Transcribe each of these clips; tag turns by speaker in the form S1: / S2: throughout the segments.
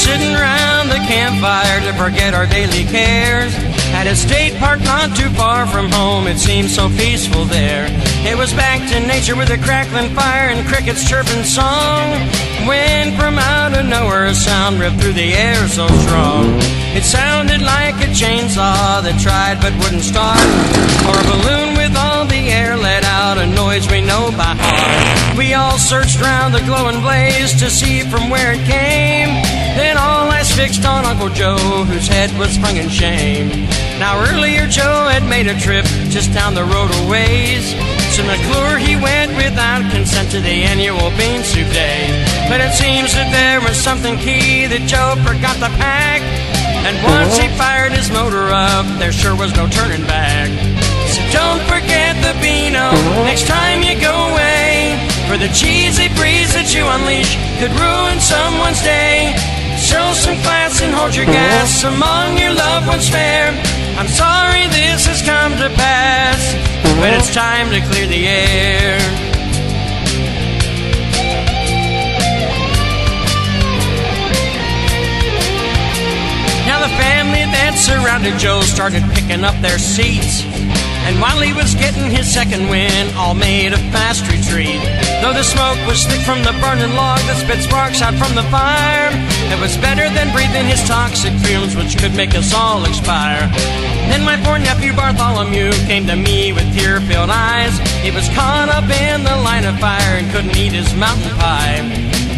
S1: sitting round the campfire to forget our daily cares. At a state park not too far from home, it seemed so peaceful there. It was back to nature with a crackling fire and crickets chirping song, when from out of nowhere a sound ripped through the air so strong. It sounded like a chainsaw that tried but wouldn't start, or a balloon with all the air let out, a noise we know by heart. We all searched round the glowing blaze to see from where it came, then all eyes fixed on Uncle Joe, whose head was hung in shame. Now earlier Joe had made a trip just down the road a ways. To McClure he went without consent to the annual bean soup day. But it seems that there was something key that Joe forgot to pack, and once he fired his motor up, there sure was no turning back. So don't forget the Beano next time you go away, for the cheesy breeze that you unleash could ruin someone's day. Show some class and hold your gas among your loved ones fair. I'm sorry this has come to pass, but it's time to clear the air. Now the family that surrounded Joe started picking up their seats, and while he was getting his second wind, all made a fast retreat. Though the smoke was thick from the burning log that spit sparks out from the fire, it was better than breathing his toxic fumes, which could make us all expire. Then my poor nephew Bartholomew came to me with tear-filled eyes. He was caught up in the line of fire and couldn't eat his mountain pie.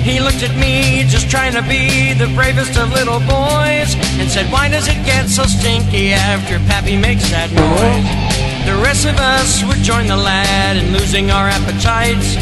S1: He looked at me, just trying to be the bravest of little boys, and said, "Why does it get so stinky after Pappy makes that noise?" The rest of us would join the lad in losing our appetites.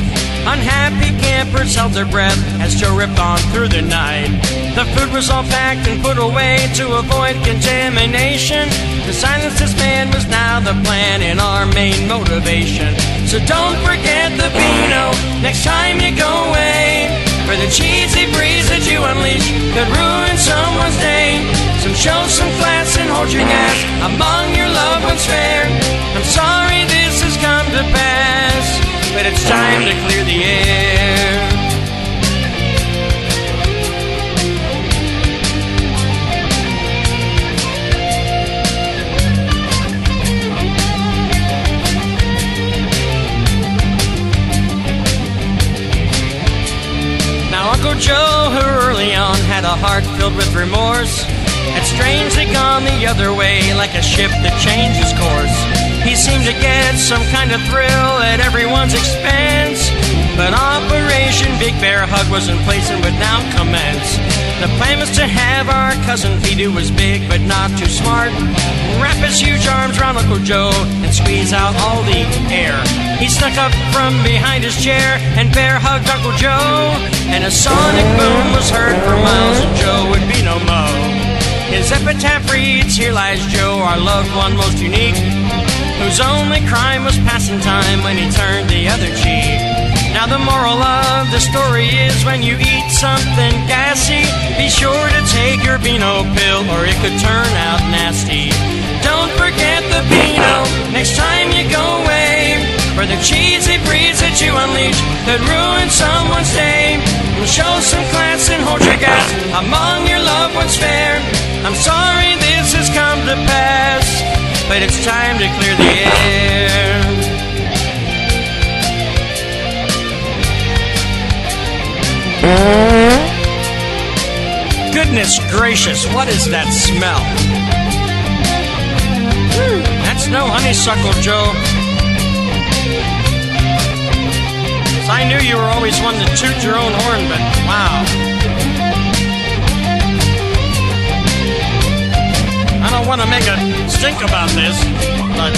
S1: Unhappy campers held their breath as Joe ripped on through the night. The food was all packed and put away to avoid contamination. To silence this man was now the plan and our main motivation. So don't forget the Beano next time you go away, for the cheesy breeze that you unleash could ruin someone's day. So show some class and hold your gas among your loved ones fair. I'm sorry this has come to pass, but it's time to clear the air. Now Uncle Joe, who early on had a heart filled with remorse, had strangely gone the other way like a ship that changes course. He seemed to get some kind of thrill at everyone's expense, but Operation Big Bear Hug was in place and would now commence. The plan was to have our cousin Pete, who was big but not too smart, wrap his huge arms around Uncle Joe and squeeze out all the air. He snuck up from behind his chair and bear hugged Uncle Joe, and a sonic boom was heard for miles, and Joe would be no mo. His epitaph reads, "Here lies Joe, our loved one most unique, whose only crime was passing time when he turned the other cheek." Now the moral of the story is, when you eat something gassy, be sure to take your Beano pill or it could turn out nasty. Don't forget the Beano next time you go away, for the cheesy breeze that you unleash could ruin someone's day. Show some class and hold your gas among your loved ones fair. I'm sorry this has come to pass, but it's time to clear the air. Goodness gracious, what is that smell? That's no honeysuckle, Joe. I knew you were always one to toot your own horn, but wow. I don't want to make a stink about this, but...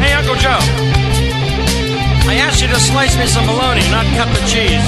S1: Hey, Uncle Joe. I asked you to slice me some bologna, not cut the cheese.